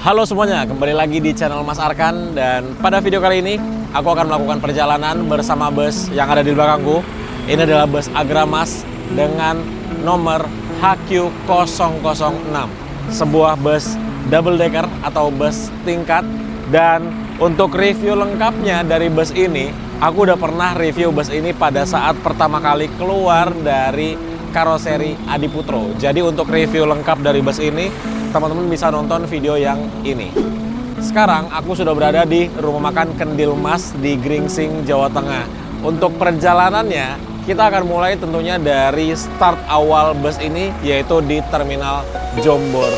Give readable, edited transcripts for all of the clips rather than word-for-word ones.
Halo semuanya, kembali lagi di channel Mas Arkan. Dan pada video kali ini aku akan melakukan perjalanan bersama bus yang ada di belakangku. Ini adalah bus Agramas dengan nomor HQ006, sebuah bus double decker atau bus tingkat. Dan untuk review lengkapnya dari bus ini, aku udah pernah review bus ini pada saat pertama kali keluar dari karoseri Adiputro. Jadi untuk review lengkap dari bus ini, teman-teman bisa nonton video yang ini. Sekarang aku sudah berada di rumah makan Kendil Mas di Gringsing, Jawa Tengah. Untuk perjalanannya, kita akan mulai tentunya dari start awal bus ini, yaitu di Terminal Jombor.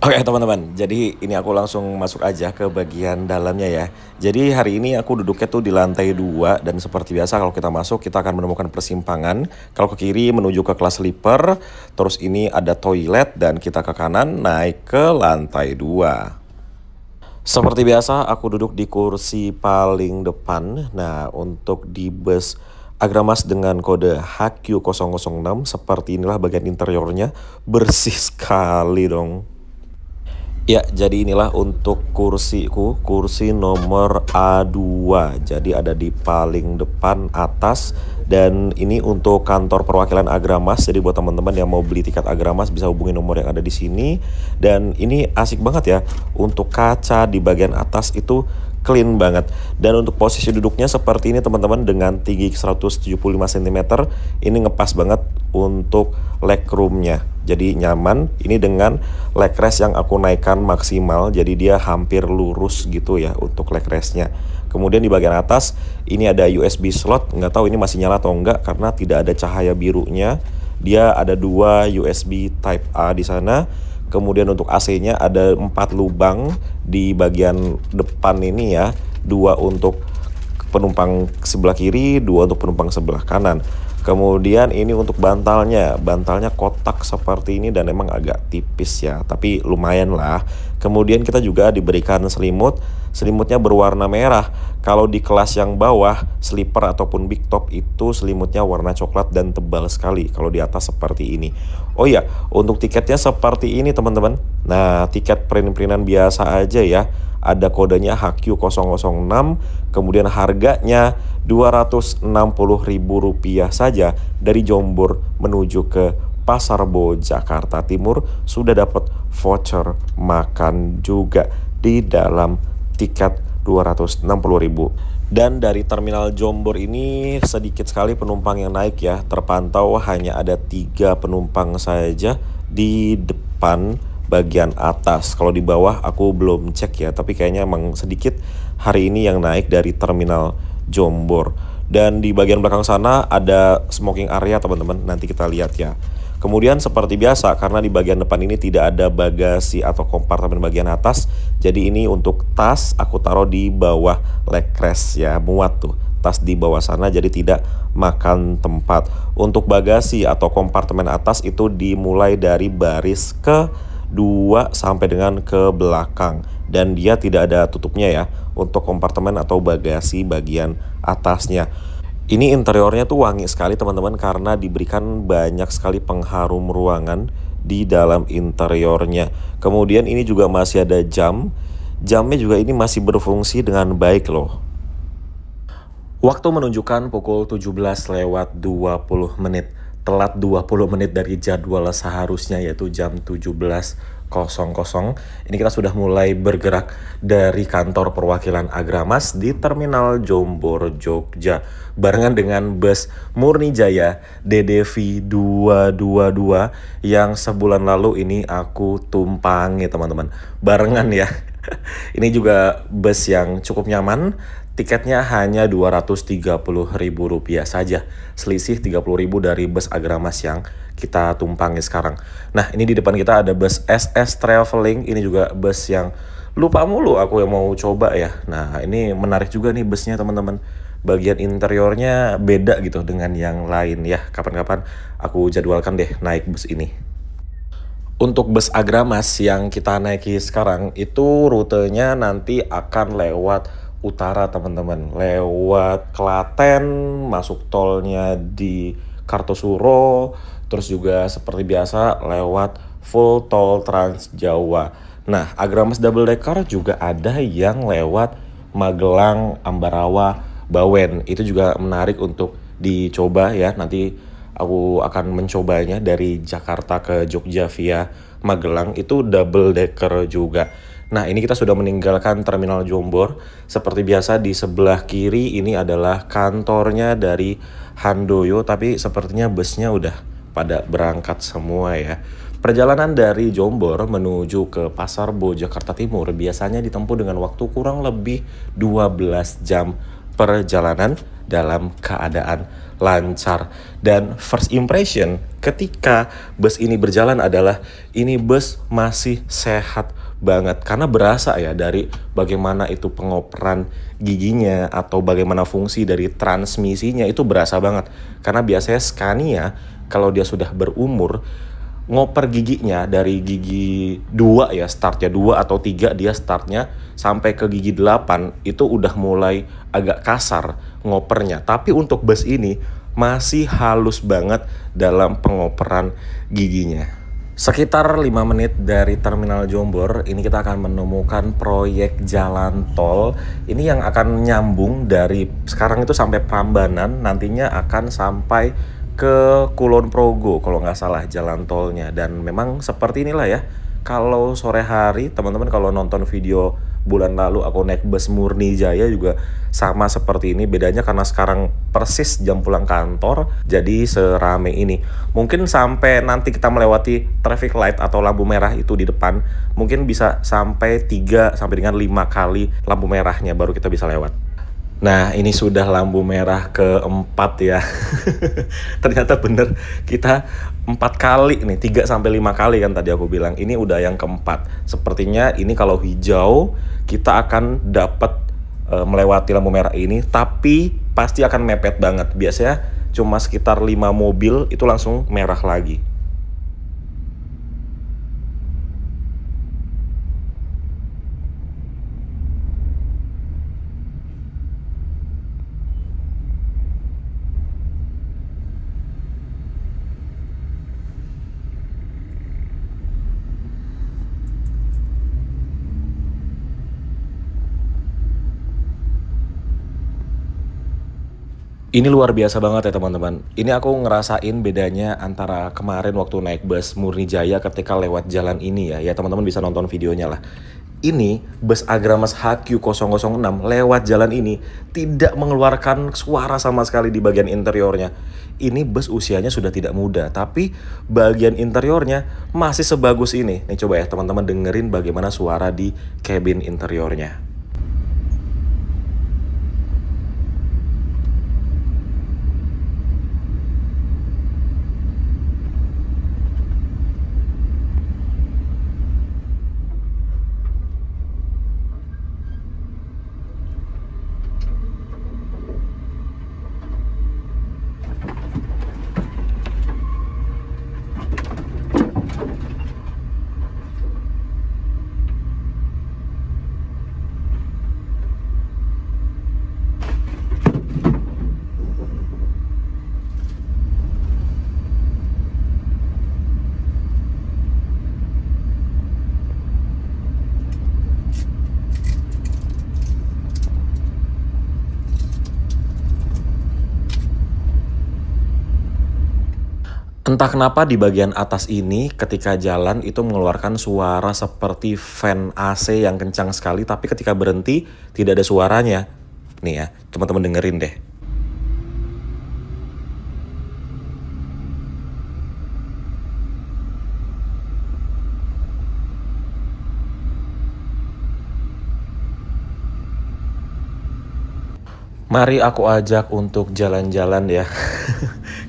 Oke teman-teman, jadi ini aku langsung masuk aja ke bagian dalamnya ya. Jadi hari ini aku duduknya tuh di lantai 2 dan seperti biasa kalau kita masuk kita akan menemukan persimpangan. Kalau ke kiri menuju ke kelas sleeper, terus ini ada toilet dan kita ke kanan naik ke lantai 2. Seperti biasa aku duduk di kursi paling depan. Nah untuk di bus Agramas dengan kode HQ006 seperti inilah bagian interiornya, bersih sekali dong. Ya, jadi inilah untuk kursiku, kursi nomor A2. Jadi ada di paling depan atas. Dan ini untuk kantor perwakilan Agramas. Jadi buat teman-teman yang mau beli tiket Agramas bisa hubungi nomor yang ada di sini. Dan ini asik banget ya. Untuk kaca di bagian atas itu clean banget. Dan untuk posisi duduknya seperti ini teman-teman, dengan tinggi 175 cm. Ini ngepas banget untuk legroomnya. Jadi nyaman. Ini dengan leg rest yang aku naikkan maksimal. Jadi dia hampir lurus gitu ya untuk leg restnya. Kemudian di bagian atas ini ada USB slot. Nggak tahu ini masih nyala atau enggak karena tidak ada cahaya birunya. Dia ada 2 USB Type A di sana. Kemudian untuk AC-nya ada 4 lubang di bagian depan ini ya. 2 untuk penumpang sebelah kiri, 2 untuk penumpang sebelah kanan. Kemudian ini untuk bantalnya kotak seperti ini dan emang agak tipis ya, tapi lumayan lah. Kemudian kita juga diberikan selimutnya berwarna merah. Kalau di kelas yang bawah, sleeper ataupun big top itu selimutnya warna coklat dan tebal sekali. Kalau di atas seperti ini. Oh iya, untuk tiketnya seperti ini teman-teman. Nah, tiket print-printan biasa aja ya. Ada kodenya HQ006, kemudian harganya Rp260.000 saja dari Jombor menuju ke Pasar Bo, Jakarta Timur. Sudah dapat voucher makan juga di dalam tiket Rp260.000. Dan dari terminal Jombor ini sedikit sekali penumpang yang naik ya. Terpantau hanya ada 3 penumpang saja di depan bagian atas. Kalau di bawah aku belum cek ya, tapi kayaknya emang sedikit hari ini yang naik dari terminal Jombor. Dan di bagian belakang sana ada smoking area teman-teman, nanti kita lihat ya. Kemudian seperti biasa, karena di bagian depan ini tidak ada bagasi atau kompartemen bagian atas, jadi ini untuk tas aku taruh di bawah leg rest ya, muat tuh tas di bawah sana, jadi tidak makan tempat. Untuk bagasi atau kompartemen atas itu dimulai dari baris ke 2 sampai dengan ke belakang. Dan dia tidak ada tutupnya ya untuk kompartemen atau bagasi bagian atasnya. Ini interiornya tuh wangi sekali teman-teman karena diberikan banyak sekali pengharum ruangan di dalam interiornya. Kemudian ini juga masih ada jam. Jamnya juga ini masih berfungsi dengan baik loh. Waktu menunjukkan pukul 17:20 menit. Telat 20 menit dari jadwal seharusnya, yaitu jam 17:00. Ini kita sudah mulai bergerak dari kantor perwakilan Agramas di Terminal Jombor, Jogja. Barengan dengan bus Murni Jaya DDV 222 yang sebulan lalu ini aku tumpangi teman-teman. Barengan ya. Ini juga bus yang cukup nyaman. Tiketnya hanya Rp230.000 saja. Selisih Rp30.000 dari bus Agramas yang kita tumpangi sekarang. Nah, ini di depan kita ada bus SS Traveling. Ini juga bus yang lupa mulu aku yang mau coba ya. Nah, ini menarik juga nih busnya teman-teman. Bagian interiornya beda gitu dengan yang lain ya. Kapan-kapan aku jadwalkan deh naik bus ini. Untuk bus Agramas yang kita naiki sekarang itu rutenya nanti akan lewat utara teman-teman, lewat Klaten, masuk tolnya di Kartosuro, terus juga seperti biasa lewat full tol Trans Jawa. Nah, Agramas double decker juga ada yang lewat Magelang, Ambarawa, Bawen. Itu juga menarik untuk dicoba ya. Nanti aku akan mencobanya dari Jakarta ke Jogja via Magelang, itu double decker juga. Nah, ini kita sudah meninggalkan Terminal Jombor. Seperti biasa di sebelah kiri ini adalah kantornya dari Handoyo, tapi sepertinya busnya udah pada berangkat semua ya. Perjalanan dari Jombor menuju ke Pasar Bo Jakarta Timur biasanya ditempuh dengan waktu kurang lebih 12 jam perjalanan dalam keadaan lancar. Dan first impression ketika bus ini berjalan adalah ini bus masih sehat banget, karena berasa ya dari bagaimana itu pengoperan giginya atau bagaimana fungsi dari transmisinya itu berasa banget. Karena biasanya Scania kalau dia sudah berumur, ngoper giginya dari gigi 2 ya, startnya 2 atau 3 dia startnya, sampai ke gigi 8 itu udah mulai agak kasar ngopernya. Tapi untuk bus ini masih halus banget dalam pengoperan giginya. Sekitar 5 menit dari Terminal Jombor, ini kita akan menemukan proyek jalan tol. Ini yang akan nyambung dari sekarang itu sampai Prambanan, nantinya akan sampai ke Kulon Progo kalau nggak salah jalan tolnya. Dan memang seperti inilah ya. Kalau sore hari, teman-teman kalau nonton video bulan lalu aku naik bus Murni Jaya juga sama seperti ini. Bedanya karena sekarang persis jam pulang kantor, jadi serame ini. Mungkin sampai nanti kita melewati traffic light atau lampu merah itu di depan, mungkin bisa sampai 3 sampai dengan 5 kali lampu merahnya baru kita bisa lewat. Nah, ini sudah lampu merah keempat ya. Ternyata bener kita 4 kali nih, 3 sampai 5 kali kan tadi aku bilang. Ini udah yang keempat. Sepertinya ini kalau hijau kita akan dapat melewati lampu merah ini, tapi pasti akan mepet banget. Biasanya cuma sekitar 5 mobil itu langsung merah lagi. Ini luar biasa banget ya teman-teman. Ini aku ngerasain bedanya antara kemarin waktu naik bus Murni Jaya ketika lewat jalan ini ya. Ya teman-teman bisa nonton videonya lah. Ini bus Agramas HQ006 lewat jalan ini tidak mengeluarkan suara sama sekali di bagian interiornya. Ini bus usianya sudah tidak muda, tapi bagian interiornya masih sebagus ini. Nih coba ya teman-teman dengerin bagaimana suara di cabin interiornya. Entah kenapa di bagian atas ini ketika jalan itu mengeluarkan suara seperti fan AC yang kencang sekali, tapi ketika berhenti tidak ada suaranya. Nih ya, teman-teman dengerin deh. Mari aku ajak untuk jalan-jalan ya.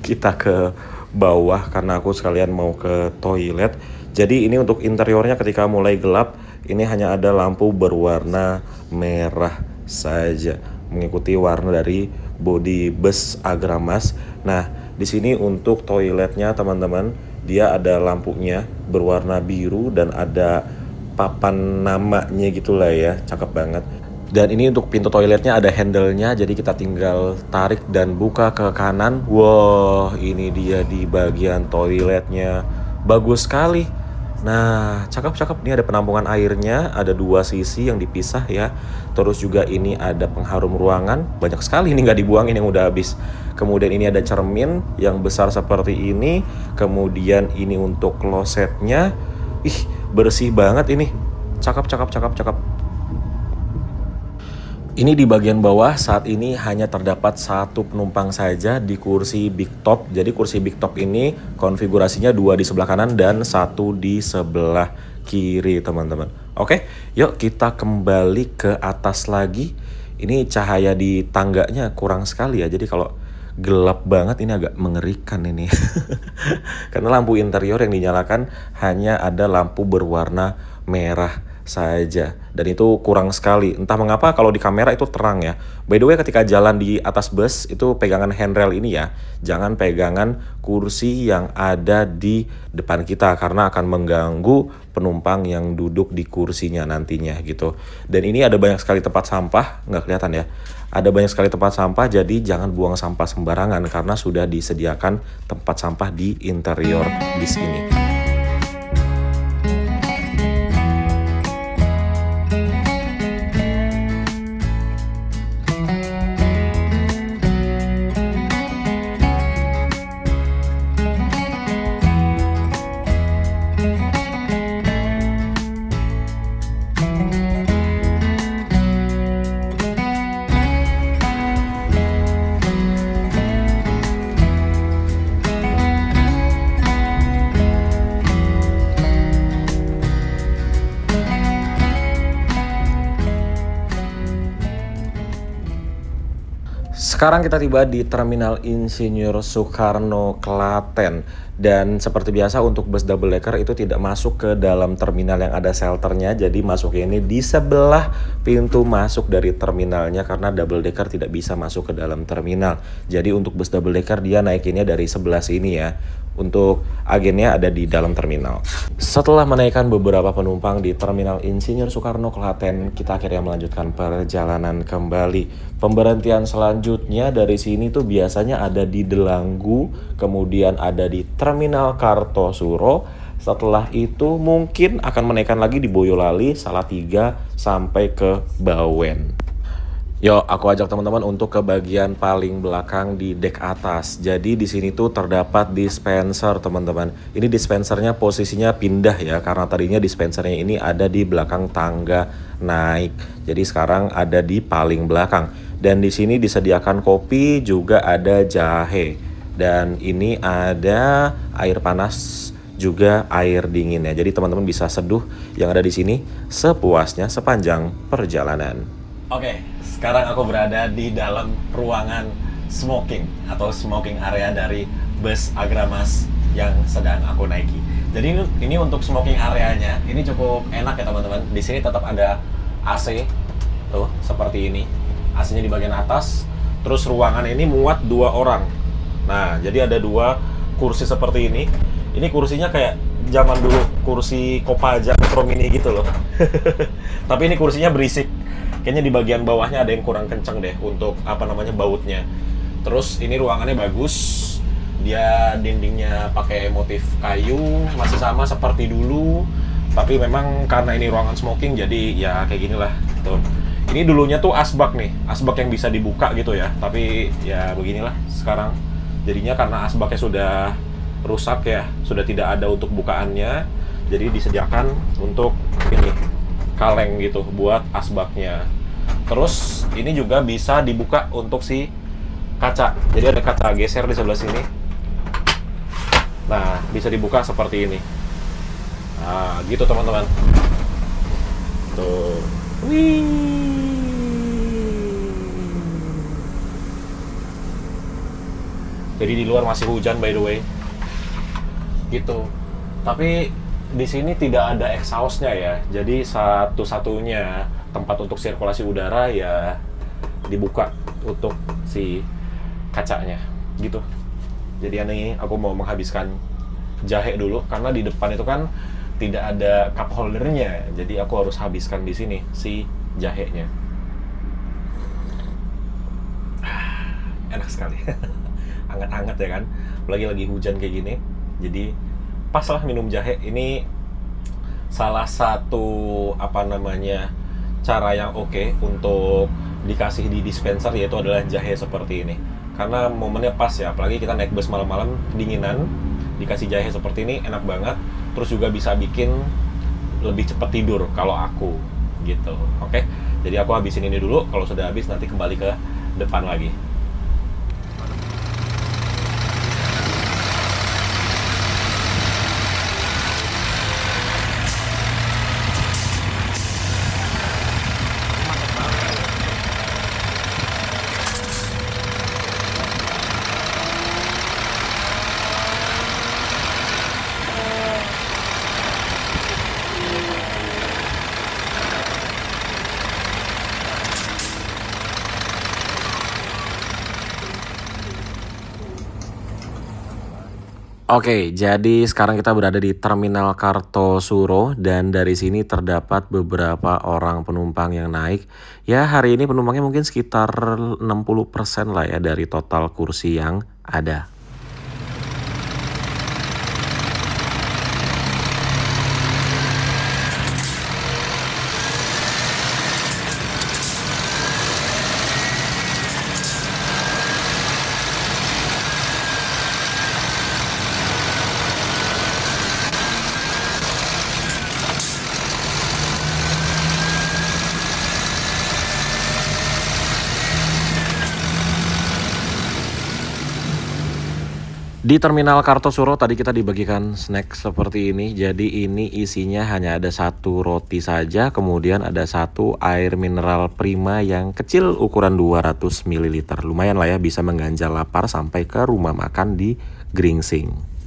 Kita ke bawah karena aku sekalian mau ke toilet. Jadi ini untuk interiornya ketika mulai gelap, ini hanya ada lampu berwarna merah saja, mengikuti warna dari bodi bus Agramas. Nah, di sini untuk toiletnya teman-teman, dia ada lampunya berwarna biru dan ada papan namanya gitulah ya, cakep banget. Dan ini untuk pintu toiletnya ada handle-nya, jadi kita tinggal tarik dan buka ke kanan. Wow, ini dia di bagian toiletnya. Bagus sekali. Nah, cakep-cakep. Ini ada penampungan airnya, ada dua sisi yang dipisah ya. Terus juga ini ada pengharum ruangan. Banyak sekali ini nggak dibuangin yang udah habis. Kemudian ini ada cermin yang besar seperti ini. Kemudian ini untuk klosetnya. Ih, bersih banget ini. Cakep, cakep, cakep, cakep. Ini di bagian bawah saat ini hanya terdapat satu penumpang saja di kursi big top. Jadi kursi big top ini konfigurasinya dua di sebelah kanan dan satu di sebelah kiri teman-teman. Oke, yuk kita kembali ke atas lagi. Ini cahaya di tangganya kurang sekali ya. Jadi kalau gelap banget ini agak mengerikan ini. Karena lampu interior yang dinyalakan hanya ada lampu berwarna merah saja, dan itu kurang sekali. Entah mengapa kalau di kamera itu terang ya. By the way, ketika jalan di atas bus itu pegangan handrail ini ya, jangan pegangan kursi yang ada di depan kita karena akan mengganggu penumpang yang duduk di kursinya nantinya gitu. Dan ini ada banyak sekali tempat sampah, nggak kelihatan ya, ada banyak sekali tempat sampah, jadi jangan buang sampah sembarangan karena sudah disediakan tempat sampah di interior bis ini. Sekarang kita tiba di Terminal Insinyur Soekarno Klaten. Dan seperti biasa untuk bus double decker itu tidak masuk ke dalam terminal yang ada shelternya. Jadi masuknya ini di sebelah pintu masuk dari terminalnya karena double decker tidak bisa masuk ke dalam terminal. Jadi untuk bus double decker dia naikinnya dari sebelah sini ya. Untuk agennya ada di dalam terminal. Setelah menaikkan beberapa penumpang di Terminal Insinyur Soekarno Klaten, kita akhirnya melanjutkan perjalanan kembali. Pemberhentian selanjutnya dari sini tuh biasanya ada di Delanggu, kemudian ada di Terminal Kartosuro. Setelah itu mungkin akan menaikkan lagi di Boyolali, Salatiga, sampai ke Bawen. Yo, aku ajak teman-teman untuk ke bagian paling belakang di dek atas. Jadi di sini tuh terdapat dispenser, teman-teman. Ini dispensernya posisinya pindah ya, karena tadinya dispensernya ini ada di belakang tangga naik. Jadi sekarang ada di paling belakang. Dan di sini disediakan kopi, juga ada jahe. Dan ini ada air panas, juga air dingin ya. Jadi teman-teman bisa seduh yang ada di sini sepuasnya sepanjang perjalanan. Oke, sekarang aku berada di dalam ruangan smoking atau smoking area dari bus Agramas yang sedang aku naiki. Jadi ini untuk smoking areanya ini cukup enak ya teman-teman. Di sini tetap ada AC tuh seperti ini. AC-nya di bagian atas. Terus ruangan ini muat 2 orang. Nah, jadi ada 2 kursi seperti ini. Ini kursinya kayak zaman dulu kursi Kopaja Metro Mini gitu loh. Tapi ini kursinya berisik. Kayaknya di bagian bawahnya ada yang kurang kenceng deh untuk bautnya. Terus ini ruangannya bagus. Dia dindingnya pakai motif kayu, masih sama seperti dulu. Tapi memang karena ini ruangan smoking jadi ya kayak gini lah. Tuh. Ini dulunya tuh asbak nih, asbak yang bisa dibuka gitu ya. Tapi ya beginilah sekarang. Jadinya karena asbaknya sudah rusak ya, sudah tidak ada untuk bukaannya. Jadi disediakan untuk ini kaleng gitu buat asbaknya. Terus ini juga bisa dibuka untuk si kaca. Jadi ada kaca geser di sebelah sini. Nah, bisa dibuka seperti ini. Nah, gitu teman-teman. Tuh. Wih. Jadi di luar masih hujan by the way. Gitu. Tapi di sini tidak ada exhaust-nya ya. Jadi satu-satunya tempat untuk sirkulasi udara ya dibuka untuk si kacanya. Gitu. Jadi ini aku mau menghabiskan jahe dulu karena di depan itu kan tidak ada cup holdernya. Jadi aku harus habiskan di sini si jahenya. Enak sekali. Hangat-hangat ya kan, apalagi lagi hujan kayak gini. Jadi pas lah minum jahe. Ini salah satu apa namanya cara yang oke untuk dikasih di dispenser, yaitu adalah jahe seperti ini. Karena momennya pas ya, apalagi kita naik bus malam-malam kedinginan, dikasih jahe seperti ini enak banget. Terus juga bisa bikin lebih cepat tidur kalau aku gitu. Oke, jadi aku habisin ini dulu. Kalau sudah habis nanti kembali ke depan lagi. Oke, jadi sekarang kita berada di Terminal Kartosuro dan dari sini terdapat beberapa orang penumpang yang naik. Ya, hari ini penumpangnya mungkin sekitar 60% lah ya dari total kursi yang ada. Di Terminal Kartosuro tadi kita dibagikan snack seperti ini. Jadi ini isinya hanya ada satu roti saja, kemudian ada satu air mineral Prima yang kecil ukuran 200 ml. Lumayan lah ya, bisa mengganjal lapar sampai ke rumah makan di Gringsing.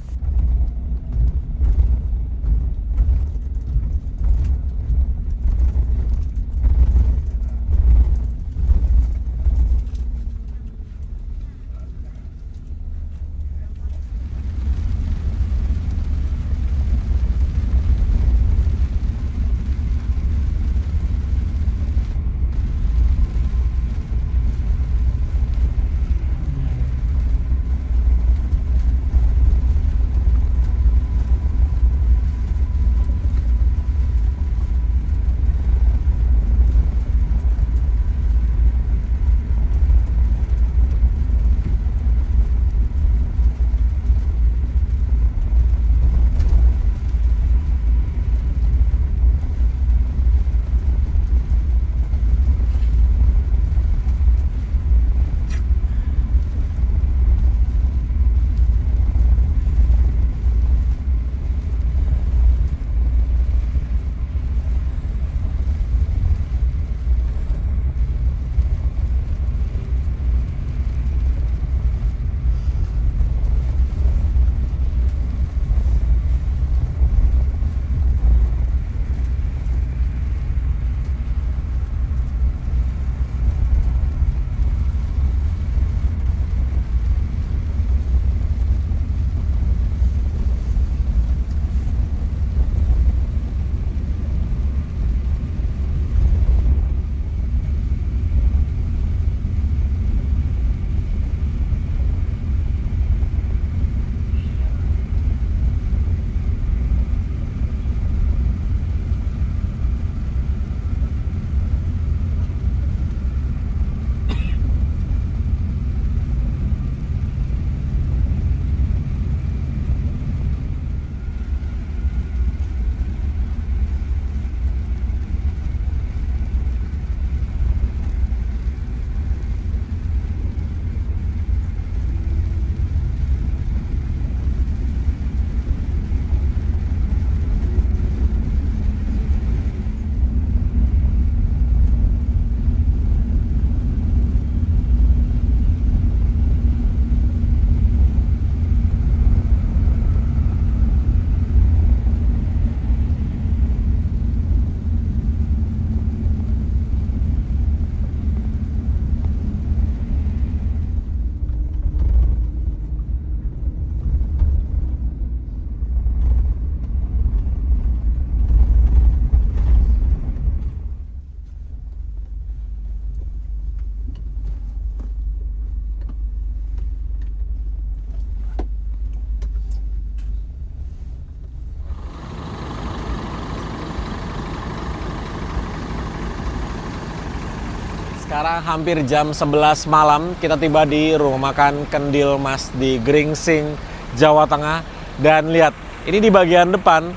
Sekarang hampir jam 11 malam, kita tiba di rumah makan Kendil Mas di Gringsing, Jawa Tengah. Dan lihat, ini di bagian depan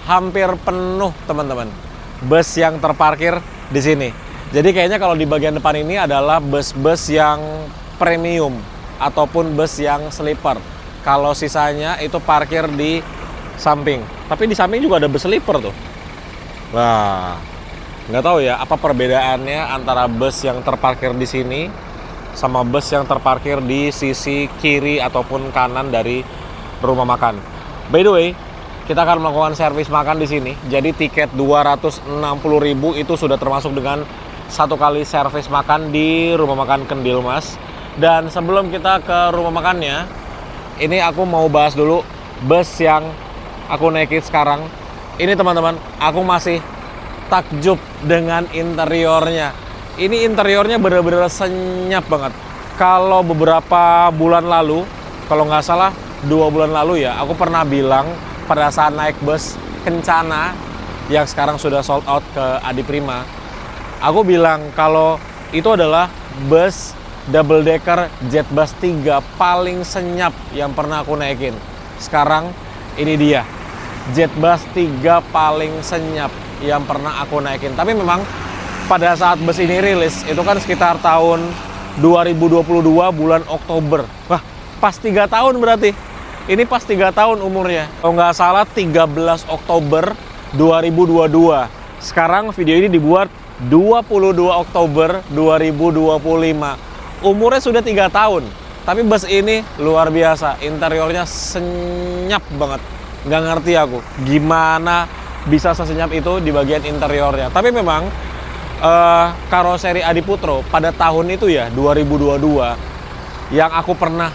hampir penuh teman-teman. Bus yang terparkir di sini. Jadi kayaknya kalau di bagian depan ini adalah bus-bus yang premium ataupun bus yang sleeper. Kalau sisanya itu parkir di samping. Tapi di samping juga ada bus sleeper tuh. Wah, nggak tahu ya apa perbedaannya antara bus yang terparkir di sini sama bus yang terparkir di sisi kiri ataupun kanan dari rumah makan. By the way, kita akan melakukan servis makan di sini. Jadi tiket 260.000 itu sudah termasuk dengan satu kali servis makan di rumah makan Kendil Mas. Dan sebelum kita ke rumah makannya, ini aku mau bahas dulu bus yang aku naikin sekarang. Ini teman-teman, aku masih takjub dengan interiornya. Ini interiornya bener-bener senyap banget. Kalau beberapa bulan lalu, kalau nggak salah 2 bulan lalu ya, aku pernah bilang pada saat naik bus Kencana yang sekarang sudah sold out ke Adi Prima, aku bilang kalau itu adalah bus double decker Jetbus 3 paling senyap yang pernah aku naikin. Sekarang ini dia, Jetbus 3 paling senyap yang pernah aku naikin. Tapi memang pada saat bus ini rilis, itu kan sekitar tahun 2022 bulan Oktober. Wah, pas 3 tahun berarti. Ini pas 3 tahun umurnya. Kalau nggak salah 13 Oktober 2022. Sekarang video ini dibuat 22 Oktober 2025. Umurnya sudah 3 tahun. Tapi bus ini luar biasa. Interiornya senyap banget. Nggak ngerti aku gimana bisa sesenyap itu di bagian interiornya. Tapi memang karoseri Adiputro pada tahun itu ya 2022 yang aku pernah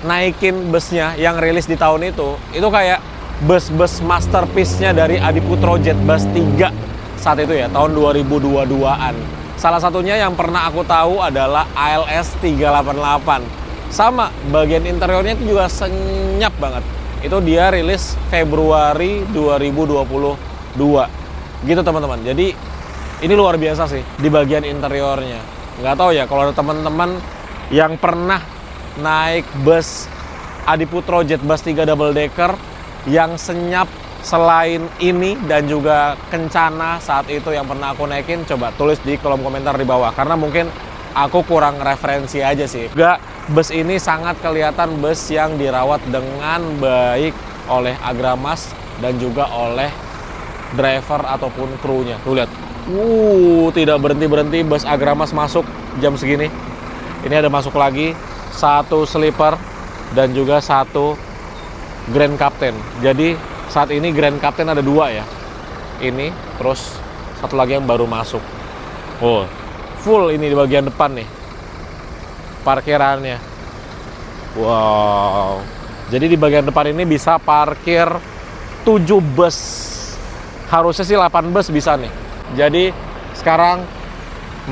naikin busnya yang rilis di tahun itu kayak bus-bus masterpiece-nya dari Adiputro Jetbus 3 saat itu ya, tahun 2022-an. Salah satunya yang pernah aku tahu adalah ALS 388. Sama, bagian interiornya itu juga senyap banget. Itu dia rilis Februari 2022. Gitu teman-teman. Jadi ini luar biasa sih di bagian interiornya. Nggak tahu ya kalau ada teman-teman yang pernah naik bus Adiputro Jetbus 3 double decker yang senyap selain ini dan juga Kencana saat itu yang pernah aku naikin, coba tulis di kolom komentar di bawah. Karena mungkin aku kurang referensi aja sih. Juga bus ini sangat kelihatan bus yang dirawat dengan baik oleh Agramas dan juga oleh driver ataupun krunya. Tuh lihat. Tidak berhenti-berhenti bus Agramas masuk jam segini. Ini ada masuk lagi satu sleeper dan juga satu Grand Captain. Jadi saat ini Grand Captain ada 2 ya. Ini terus satu lagi yang baru masuk. Oh, full ini di bagian depan nih parkirannya. Wow. Jadi di bagian depan ini bisa parkir 7 bus. Harusnya sih 8 bus bisa nih. Jadi sekarang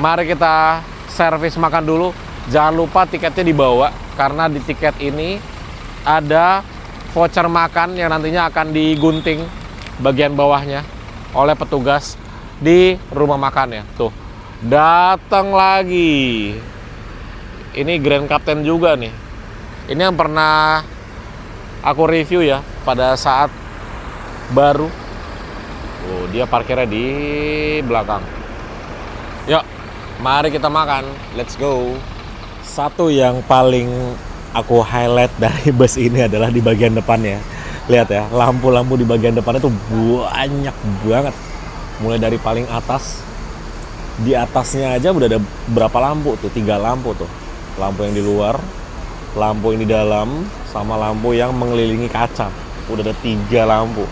mari kita servis makan dulu. Jangan lupa tiketnya dibawa karena di tiket ini ada voucher makan yang nantinya akan digunting bagian bawahnya oleh petugas di rumah makan ya. Tuh, datang lagi. Ini Grand Captain juga nih. Ini yang pernah aku review ya pada saat baru. Oh, dia parkirnya di belakang. Yuk, mari kita makan. Let's go. Satu yang paling aku highlight dari bus ini adalah di bagian depannya. Lihat ya, lampu-lampu di bagian depannya tuh banyak banget. Mulai dari paling atas, di atasnya aja udah ada berapa lampu tuh, 3 lampu tuh. Lampu yang di luar, lampu yang di dalam, sama lampu yang mengelilingi kaca. Udah ada 3 lampu.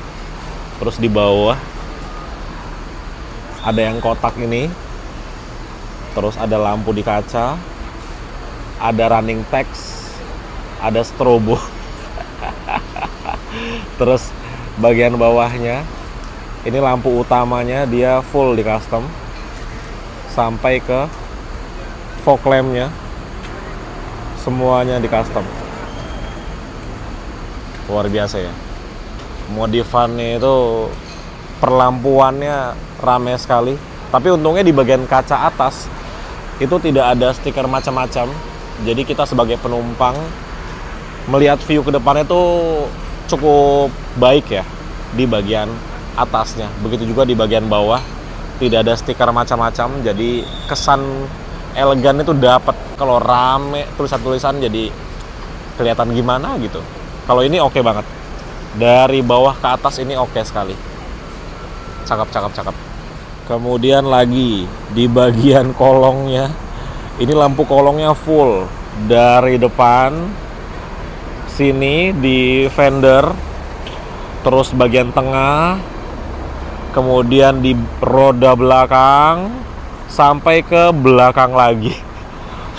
Terus di bawah ada yang kotak ini. Terus ada lampu di kaca, ada running text, ada strobo. Terus bagian bawahnya ini lampu utamanya dia full di custom sampai ke fog lampnya semuanya di custom. Luar biasa ya, modifannya itu perlampuannya rame sekali. Tapi untungnya di bagian kaca atas itu tidak ada stiker macam-macam. Jadi kita sebagai penumpang melihat view ke depannya tuh cukup baik ya di bagian atasnya. Begitu juga di bagian bawah tidak ada stiker macam-macam. Jadi kesan elegan itu dapat. Kalau rame tulisan-tulisan jadi kelihatan gimana gitu. Kalau ini oke banget. Dari bawah ke atas ini oke sekali. Cakep, cakep, cakep. Kemudian lagi di bagian kolongnya, ini lampu kolongnya full dari depan sini di fender, terus bagian tengah, kemudian di roda belakang sampai ke belakang lagi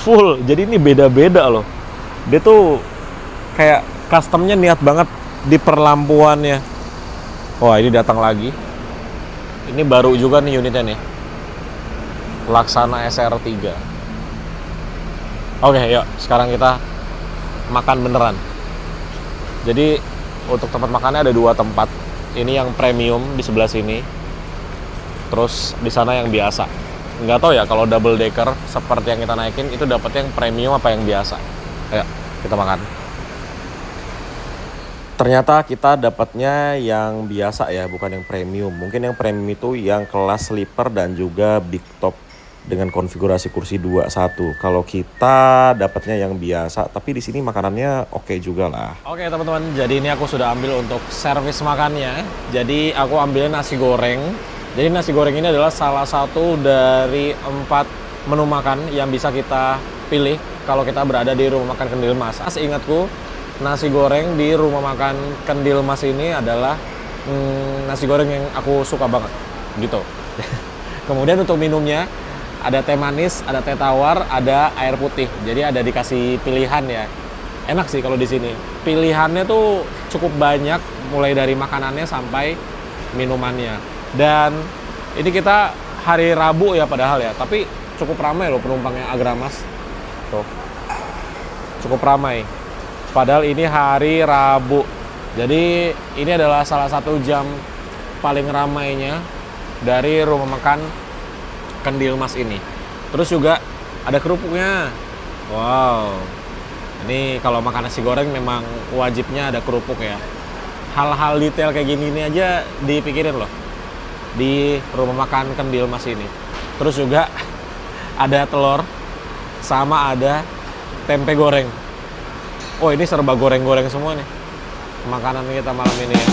full. Jadi ini beda-beda loh. Dia tuh kayak customnya niat banget di perlampuannya. Wah, ini datang lagi. Ini baru juga nih unitnya nih, Laksana SR3. Oke, yuk sekarang kita makan beneran. Jadi untuk tempat makannya ada 2 tempat. Ini yang premium di sebelah sini, terus di sana yang biasa. Nggak tahu ya kalau double decker seperti yang kita naikin itu dapetnya yang premium apa yang biasa. Ayo kita makan. Ternyata kita dapatnya yang biasa ya, bukan yang premium. Mungkin yang premium itu yang kelas sleeper dan juga big top dengan konfigurasi kursi 21. Kalau kita dapatnya yang biasa, tapi di sini makanannya oke juga lah. Oke teman-teman, jadi ini aku sudah ambil untuk servis makannya. Jadi aku ambil nasi goreng. Jadi nasi goreng ini adalah salah satu dari 4 menu makan yang bisa kita pilih kalau kita berada di rumah makan Kendil Mas. Seingatku, nasi goreng di rumah makan Kendil Mas ini adalah nasi goreng yang aku suka banget gitu. Kemudian untuk minumnya ada teh manis, ada teh tawar, ada air putih. Jadi ada dikasih pilihan ya. Enak sih kalau di sini. Pilihannya tuh cukup banyak, mulai dari makanannya sampai minumannya. Dan ini kita hari Rabu ya padahal ya, tapi cukup ramai loh penumpangnya Agramas. Tuh. Cukup ramai. Padahal ini hari Rabu. Jadi ini adalah salah satu jam paling ramainya dari rumah makan Kendil Mas ini. Terus juga ada kerupuknya. Wow. Ini kalau makan nasi goreng memang wajibnya ada kerupuk ya. Hal-hal detail kayak gini ini aja dipikirin loh di rumah makan Kendil Mas ini. Terus juga ada telur sama ada tempe goreng. Oh, ini serba goreng-goreng semua nih makanan kita malam ini ya.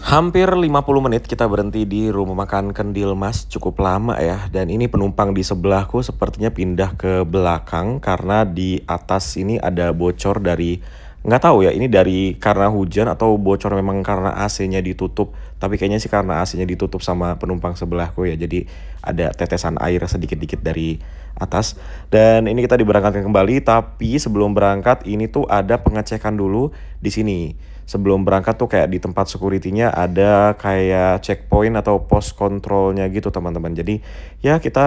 Hampir 50 menit kita berhenti di rumah makan Kendil Mas, cukup lama ya. Dan ini penumpang di sebelahku sepertinya pindah ke belakang karena di atas ini ada bocor dari, nggak tahu ya ini dari karena hujan atau bocor memang karena AC-nya ditutup. Tapi kayaknya sih karena AC-nya ditutup sama penumpang sebelahku ya. Jadi ada tetesan air sedikit-dikit dari atas. Dan ini kita diberangkatkan kembali, tapi sebelum berangkat ini tuh ada pengecekan dulu di sini. Sebelum berangkat tuh kayak di tempat security-nya ada kayak checkpoint atau pos kontrolnya gitu teman-teman. Jadi ya kita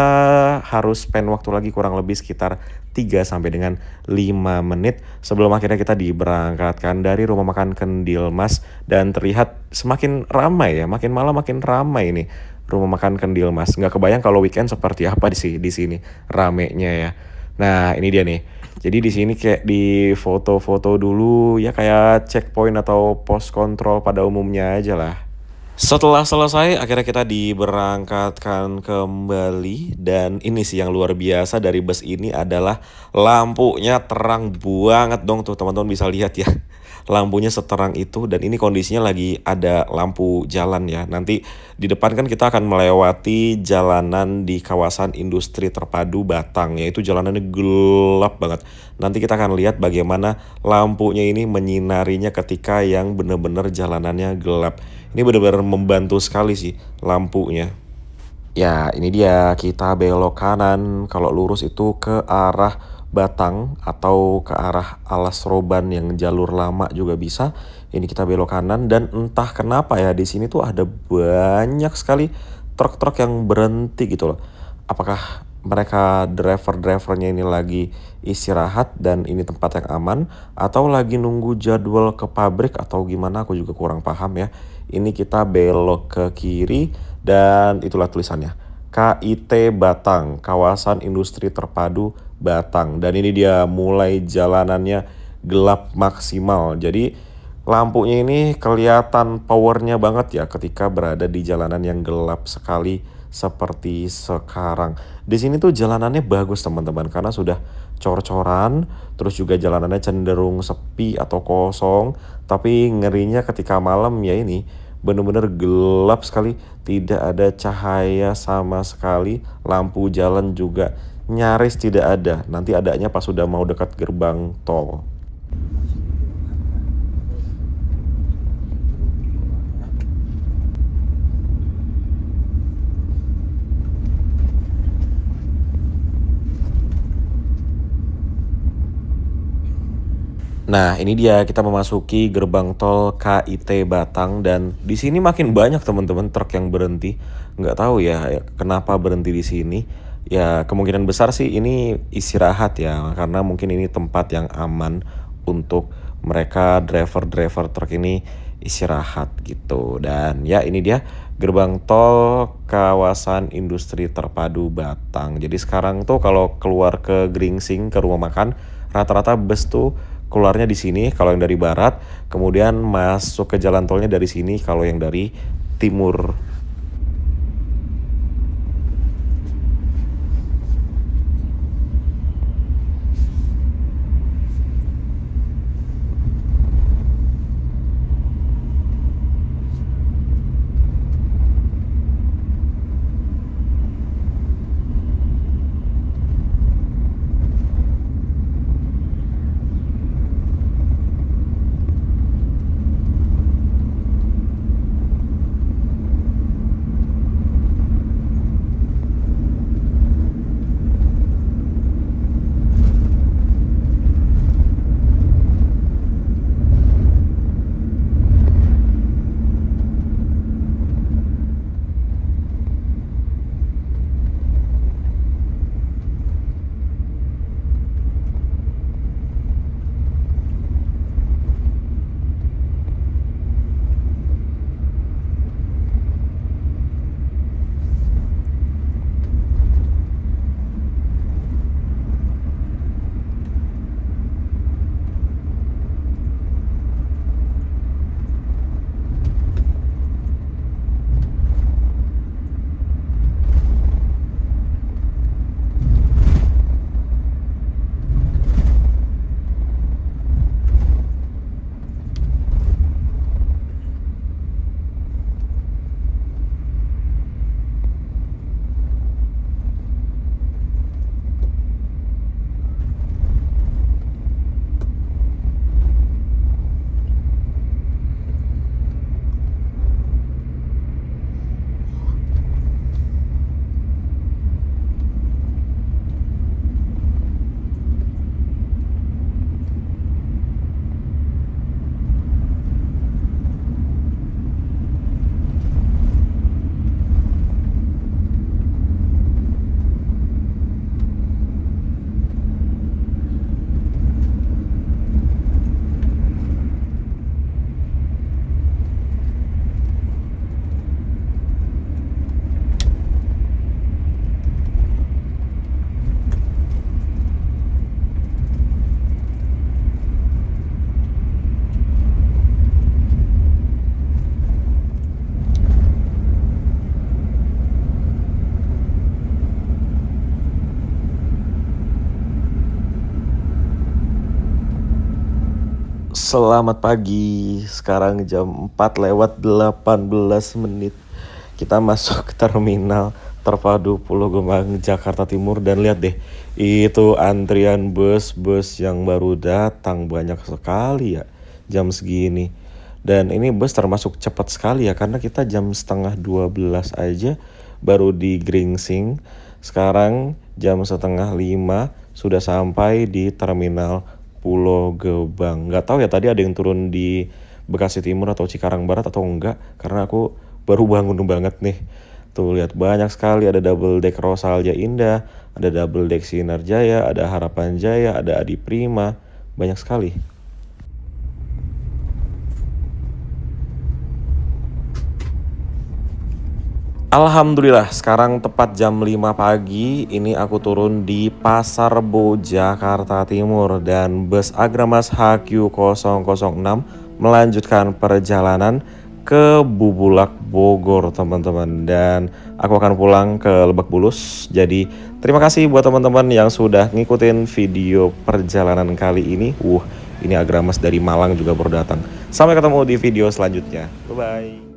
harus spend waktu lagi kurang lebih sekitar 3 sampai dengan 5 menit sebelum akhirnya kita diberangkatkan dari rumah makan Kendil Mas. Dan terlihat semakin ramai ya, makin malam makin ramai nih rumah makan Kendil Mas. Nggak kebayang kalau weekend seperti apa di sini ramenya ya. Nah ini dia nih. Jadi di sini kayak di foto-foto dulu ya kayak checkpoint atau pos kontrol pada umumnya aja lah. Setelah selesai akhirnya kita diberangkatkan kembali. Dan ini sih yang luar biasa dari bus ini adalah lampunya terang banget dong tuh teman-teman bisa lihat ya. Lampunya seterang itu dan ini kondisinya lagi ada lampu jalan ya. Nanti di depan kan kita akan melewati jalanan di kawasan industri terpadu Batang, yaitu jalanannya gelap banget. Nanti kita akan lihat bagaimana lampunya ini menyinarinya ketika yang benar-benar jalanannya gelap. Ini benar-benar membantu sekali sih lampunya. Ya ini dia kita belok kanan, kalau lurus itu ke arah Batang atau ke arah Alas Roban yang jalur lama juga bisa. Ini kita belok kanan dan entah kenapa ya di sini tuh ada banyak sekali truk-truk yang berhenti gitu loh. Apakah mereka driver-drivernya ini lagi istirahat dan ini tempat yang aman atau lagi nunggu jadwal ke pabrik atau gimana, aku juga kurang paham ya. Ini kita belok ke kiri dan itulah tulisannya. KIT Batang, Kawasan Industri Terpadu Batang. Dan ini dia mulai jalanannya gelap maksimal. Jadi lampunya ini kelihatan powernya banget ya ketika berada di jalanan yang gelap sekali seperti sekarang. Di sini tuh jalanannya bagus teman-teman karena sudah cor-coran, terus juga jalanannya cenderung sepi atau kosong. Tapi ngerinya ketika malam ya ini bener-bener gelap sekali, tidak ada cahaya sama sekali, lampu jalan juga nyaris tidak ada. Nanti adanya pas sudah mau dekat gerbang tol. Nah, ini dia kita memasuki gerbang tol KIT Batang dan di sini makin banyak teman-teman truk yang berhenti. Nggak tahu ya kenapa berhenti di sini. Ya, kemungkinan besar sih ini istirahat ya, karena mungkin ini tempat yang aman untuk mereka driver-driver truk ini istirahat gitu. Dan ya ini dia gerbang tol kawasan industri terpadu Batang. Jadi sekarang tuh kalau keluar ke Gringsing ke rumah makan, rata-rata bus tuh keluarnya di sini kalau yang dari barat, kemudian masuk ke jalan tolnya dari sini kalau yang dari timur. Selamat pagi, sekarang jam 4 lewat 18 menit. Kita masuk ke terminal terpadu Pulau Gebang, Jakarta Timur. Dan lihat deh, itu antrian bus-bus yang baru datang banyak sekali ya jam segini. Dan ini bus termasuk cepat sekali ya, karena kita jam setengah 12 aja baru di Gringsing. Sekarang jam setengah 5 sudah sampai di terminal Pulau Gebang. Nggak tahu ya tadi ada yang turun di Bekasi Timur atau Cikarang Barat atau enggak, karena aku baru bangun banget nih. Tuh lihat banyak sekali, ada double deck Rosalja Indah, ada double deck Sinar Jaya, ada Harapan Jaya, ada Adi Prima, banyak sekali. Alhamdulillah, sekarang tepat jam 5 pagi, ini aku turun di Pasar Rebo, Jakarta Timur. Dan bus Agramas HQ006 melanjutkan perjalanan ke Bubulak, Bogor, teman-teman. Dan aku akan pulang ke Lebak Bulus. Jadi, terima kasih buat teman-teman yang sudah ngikutin video perjalanan kali ini. Ini Agramas dari Malang juga baru datang. Sampai ketemu di video selanjutnya. Bye-bye.